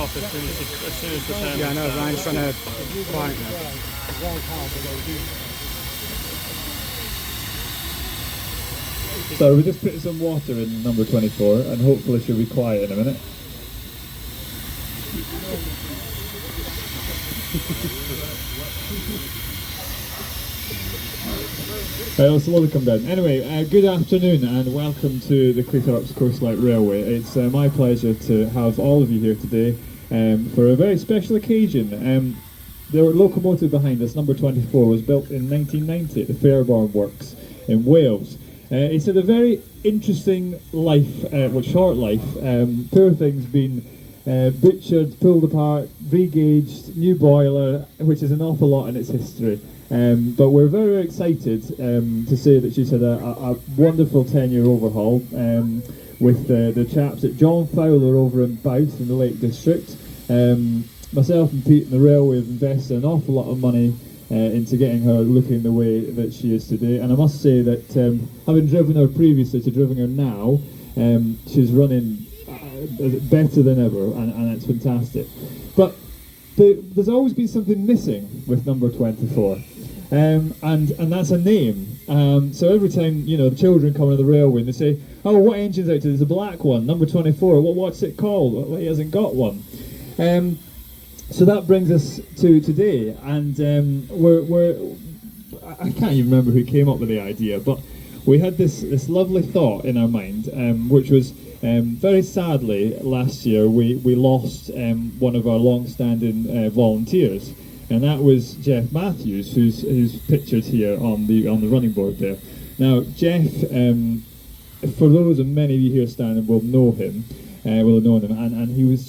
off as soon as the turn. Yeah, I know, Ryan's trying to quieten it. So we're just putting some water in number 24 and hopefully she'll be quiet in a minute. I'll slowly come down. Anyway, good afternoon and welcome to the Cleethorpes Coastlight Railway. It's my pleasure to have all of you here today for a very special occasion. The locomotive behind us, number 24, was built in 1990 at the Fairborn Works in Wales. It's had a very interesting life, short life. Poor things been butchered, pulled apart, re-gauged, new boiler, which is an awful lot in its history. But we're very, very excited to say that she's had a wonderful 10-year overhaul with the chaps at John Fowler over in Bowth in the Lake District. Myself and Pete and the railway have invested an awful lot of money into getting her looking the way that she is today. And I must say that having driven her previously to driving her now, she's running better than ever, and it's fantastic. But there's always been something missing with number 24, and that's a name. So every time the children come on the railway and they say, "Oh, what engine's out today? There's a black one, number 24. What's it called? Well, he hasn't got one." So that brings us to today, and I can't even remember who came up with the idea, but we had this lovely thought in our mind, which was very sadly last year we lost one of our long-standing volunteers, and that was Jeff Matthews, who's pictured here on the running board there. Now Jeff, for those, and many of you here standing will know him, will have known him, and he was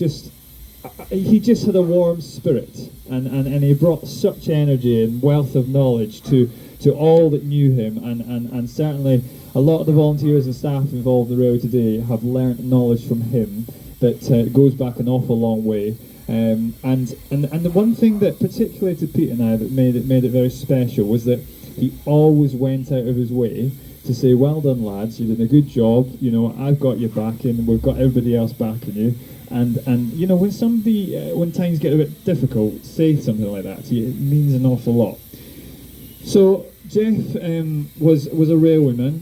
he just had a warm spirit, and he brought such energy and wealth of knowledge to all that knew him, and certainly a lot of the volunteers and staff involved in the railway today have learnt knowledge from him that goes back an awful long way. And the one thing that particularly to Pete and I that made it very special was that he always went out of his way to say, "Well done, lads, you did a good job, I've got your backing, we've got everybody else backing you." And when somebody, when times get a bit difficult, say something like that to you, it means an awful lot. So Jeff was a railwayman.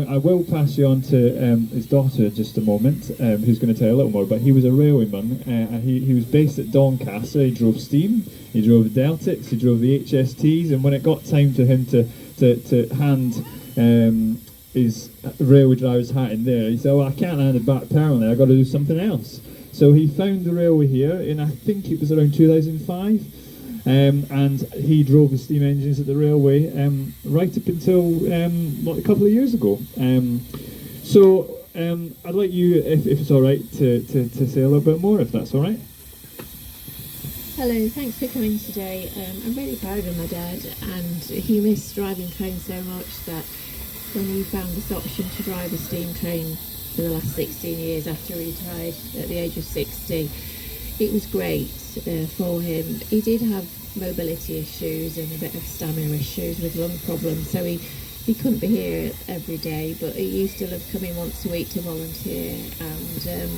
I will pass you on to his daughter in just a moment, who's going to tell you a little more, but he was a railwayman. He was based at Doncaster. He drove steam, he drove the Deltics, he drove the HSTs, and when it got time to him to hand his railway driver's hat in there, he said, "Well, I can't hand it back permanently, I've got to do something else." So he found the railway here in, I think it was around 2005, and he drove the steam engines at the railway right up until a couple of years ago. So I'd like you, if it's all right, to say a little bit more, if that's all right. Hello, thanks for coming today. I'm really proud of my dad, and he missed driving trains so much that when he found this option to drive a steam train for the last 16 years after he retired at the age of 60, it was great for him. He did have mobility issues and a bit of stamina issues with lung problems, so he couldn't be here every day, but he used to love coming once a week to volunteer, and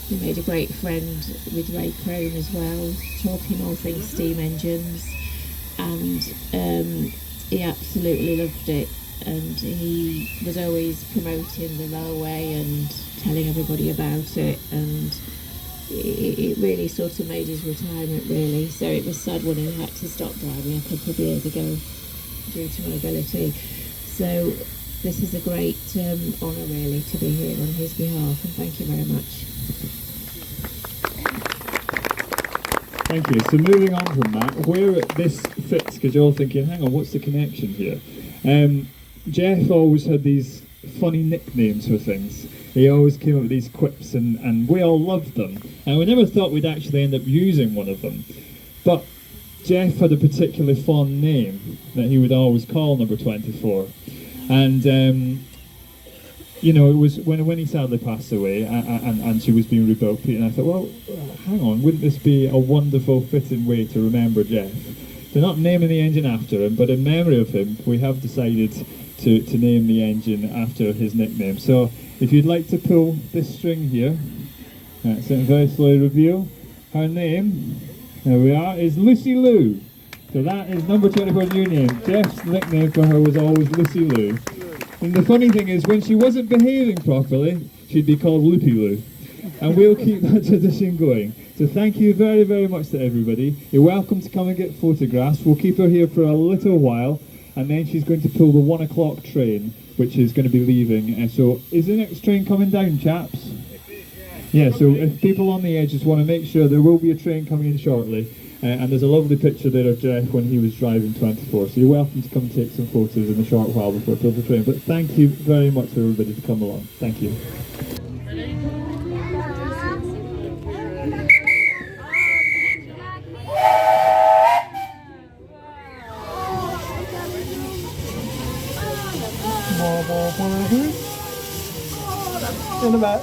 he made a great friend with Ray Crone as well, talking all things steam engines, and he absolutely loved it. And he was always promoting the railway and telling everybody about it, and it really sort of made his retirement, really. So it was sad when he had to stop driving a couple of years ago due to mobility. So this is a great honour, really, to be here on his behalf, and thank you very much. Thank you. So moving on from that, where this fits, because you're all thinking, hang on, what's the connection here? Jeff always had these funny nicknames for things. He always came up with these quips, and we all loved them. And we never thought we'd actually end up using one of them. But Jeff had a particularly fond name that he would always call number 24. And, it was when he sadly passed away and she was being rebuilt, Pete and I thought, well, hang on, wouldn't this be a wonderful fitting way to remember Jeff? They're not naming the engine after him, but in memory of him, we have decided to name the engine after his nickname. So if you'd like to pull this string here, so very slowly reveal, Her name, there we are, is Lucy Lou. So that is number 24's new name. Jeff's nickname for her was always Lucy Lou. And the funny thing is, when she wasn't behaving properly, she'd be called Loopy Lou. And we'll keep that tradition going. So thank you very, very much to everybody. You're welcome to come and get photographs. We'll keep her here for a little while, and then she's going to pull the 1 o'clock train, which is going to be leaving. And so is the next train coming down, chaps? Yeah, so if people on the edges want to make sure, there will be a train coming in shortly. And there's a lovely picture there of Jeff when he was driving 24. So you're welcome to come and take some photos in a short while before it pulls the train. But thank you very much for everybody to come along. Thank you. In the back.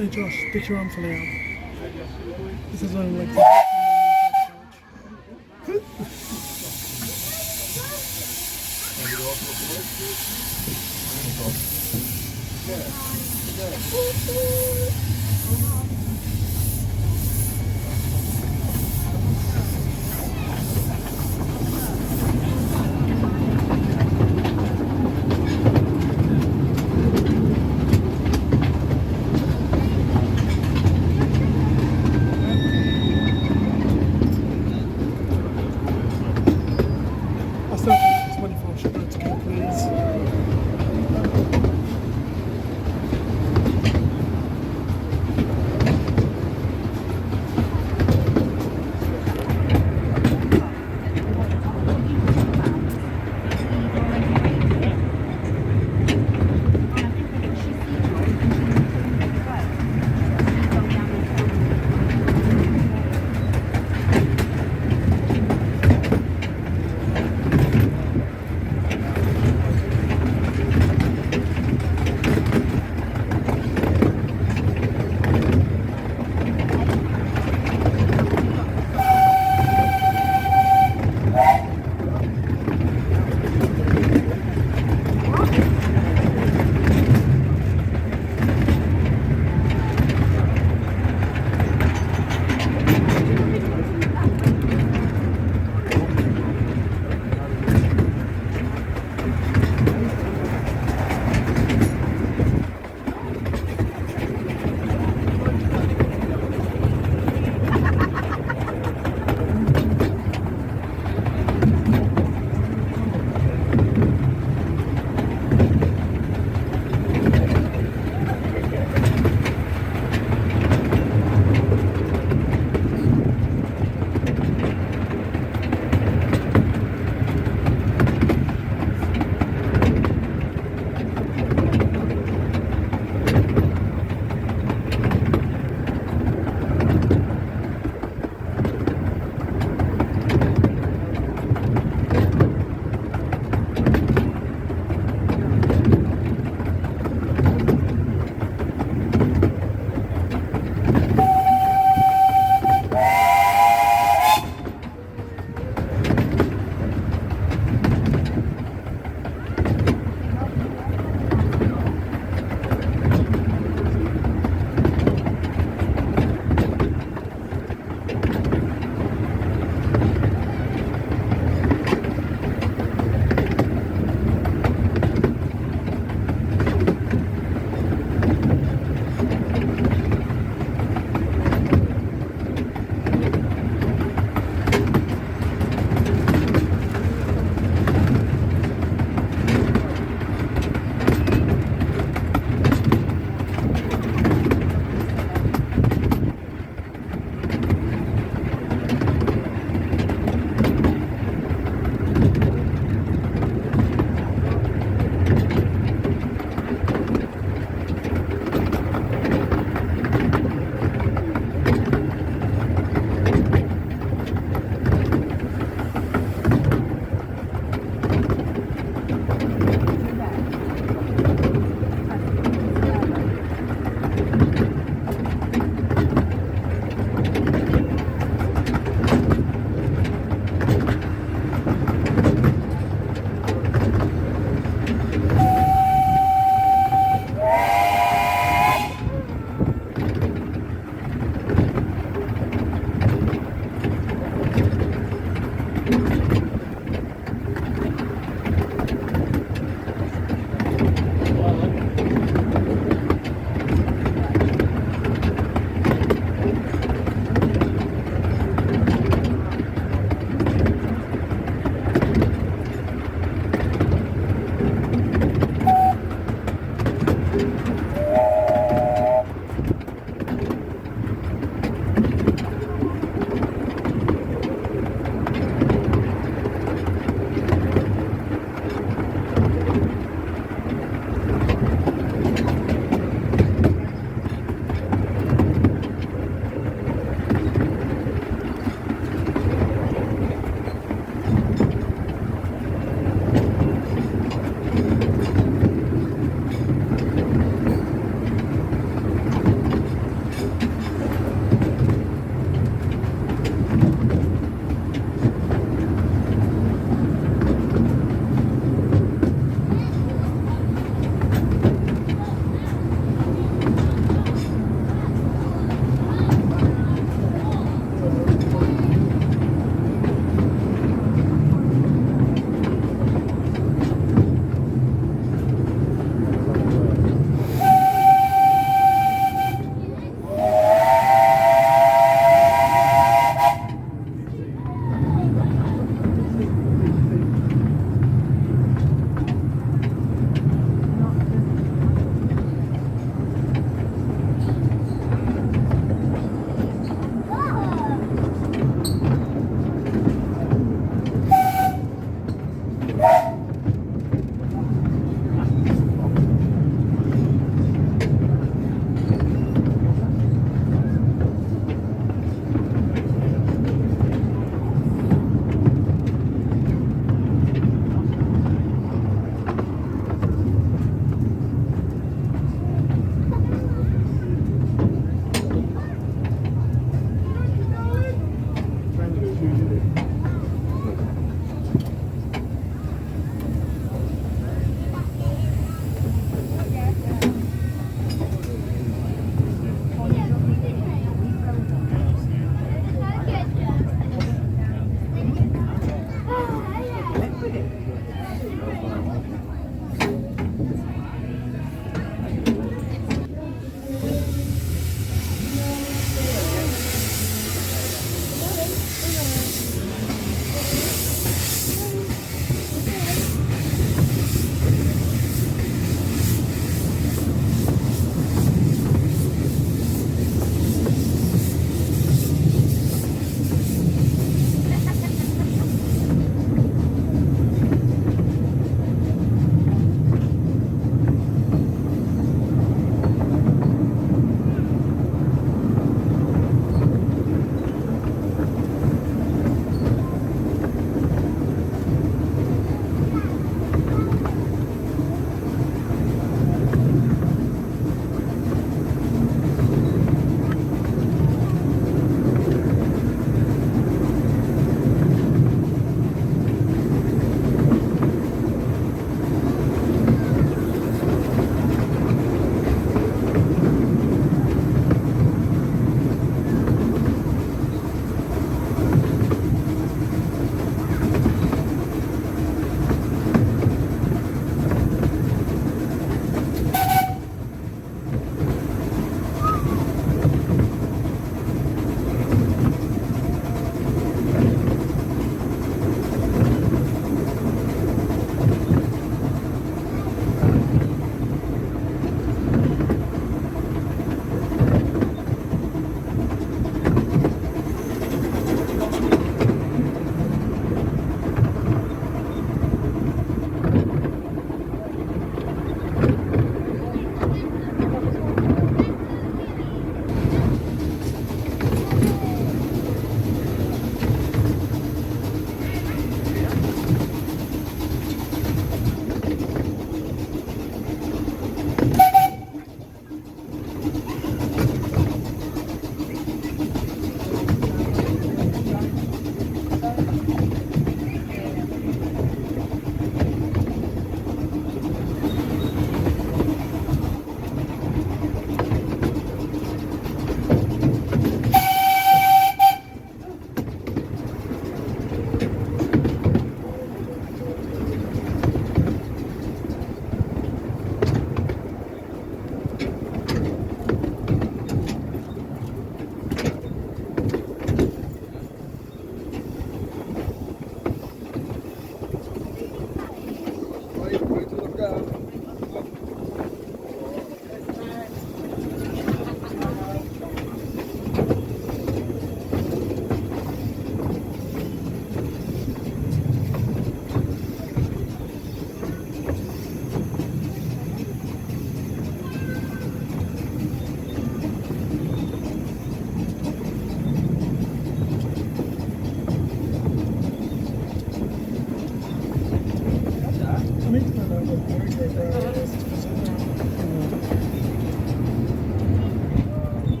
Hey Josh, stick your arm fully out. This is only like I still think it's 24 should go together, please.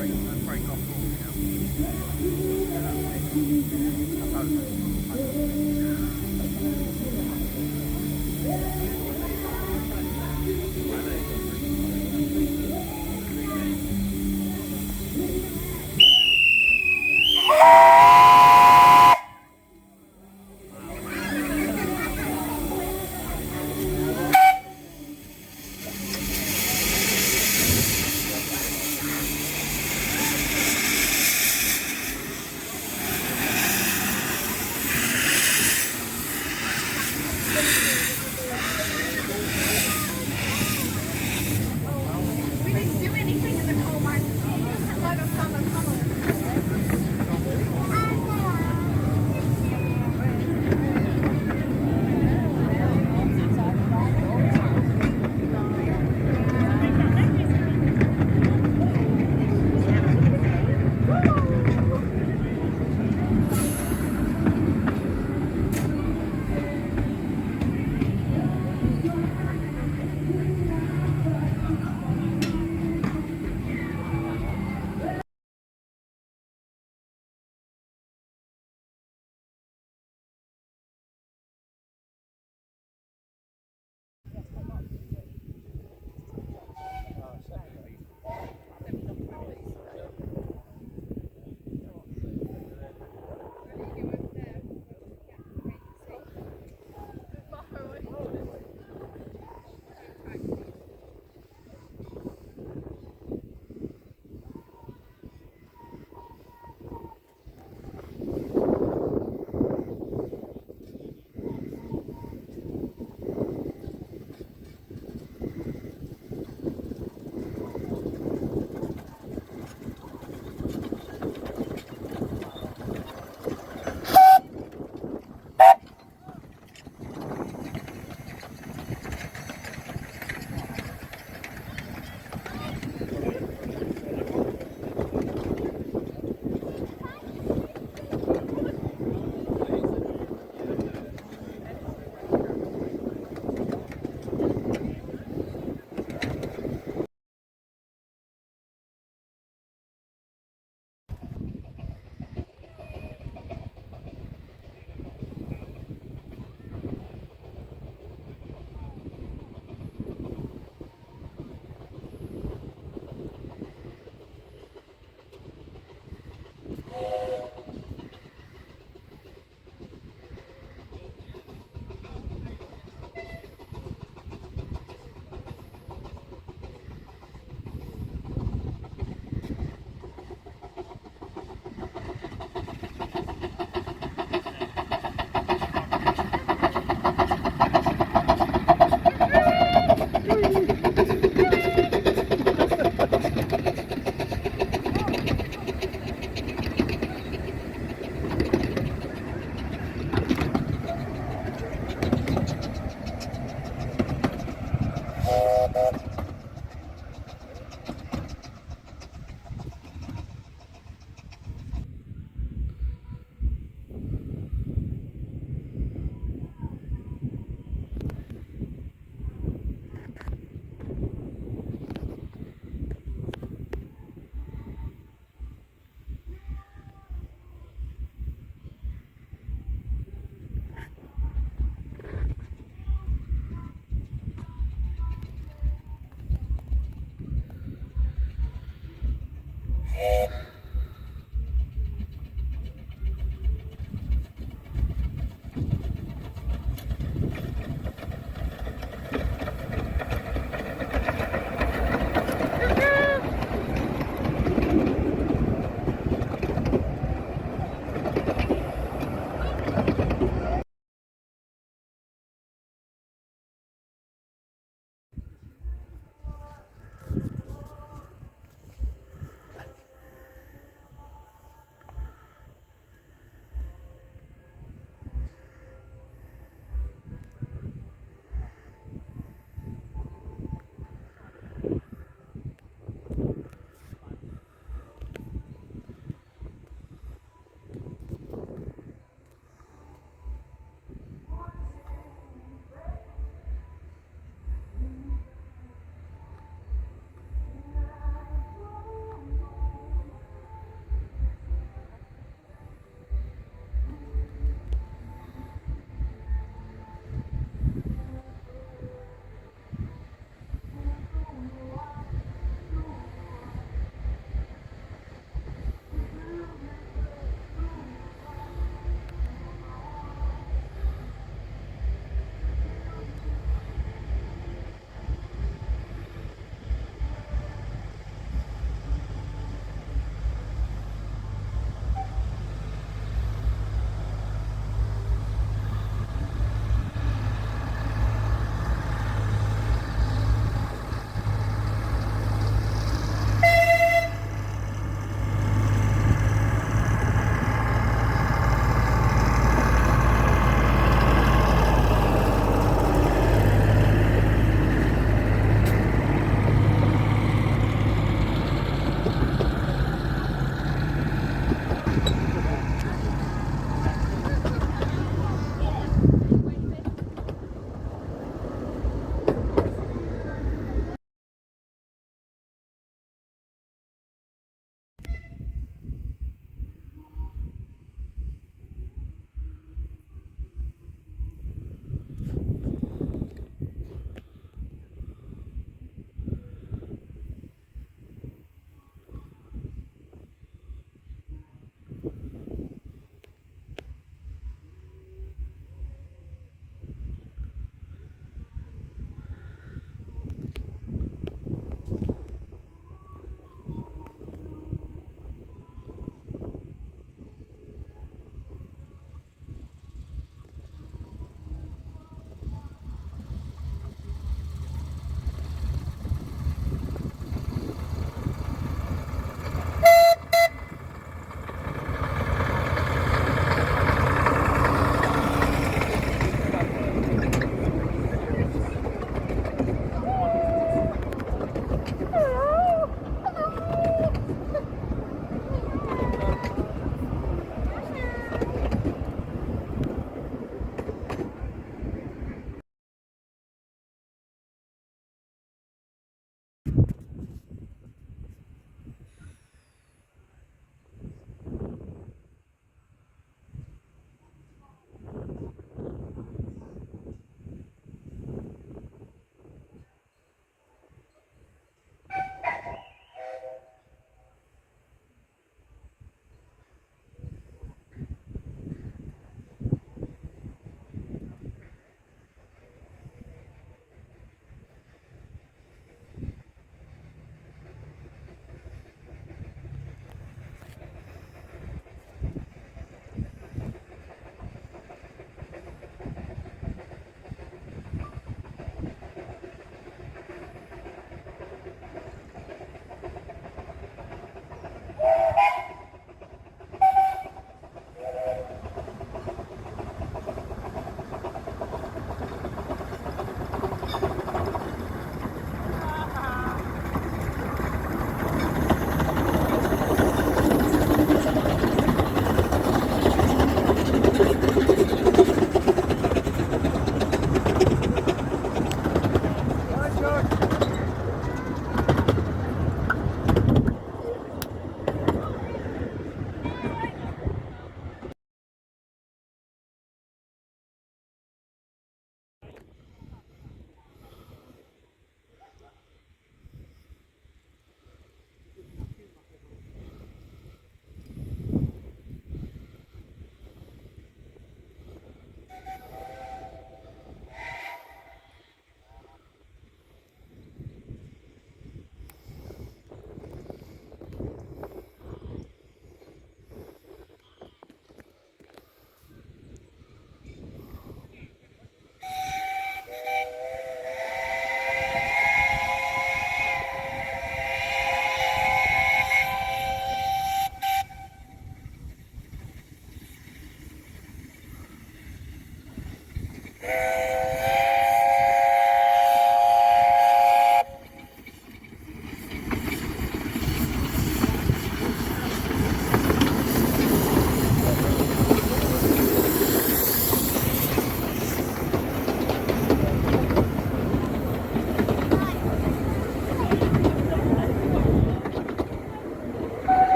We didn't do anything in the coal mine. Just a load of summer colours. Yeah.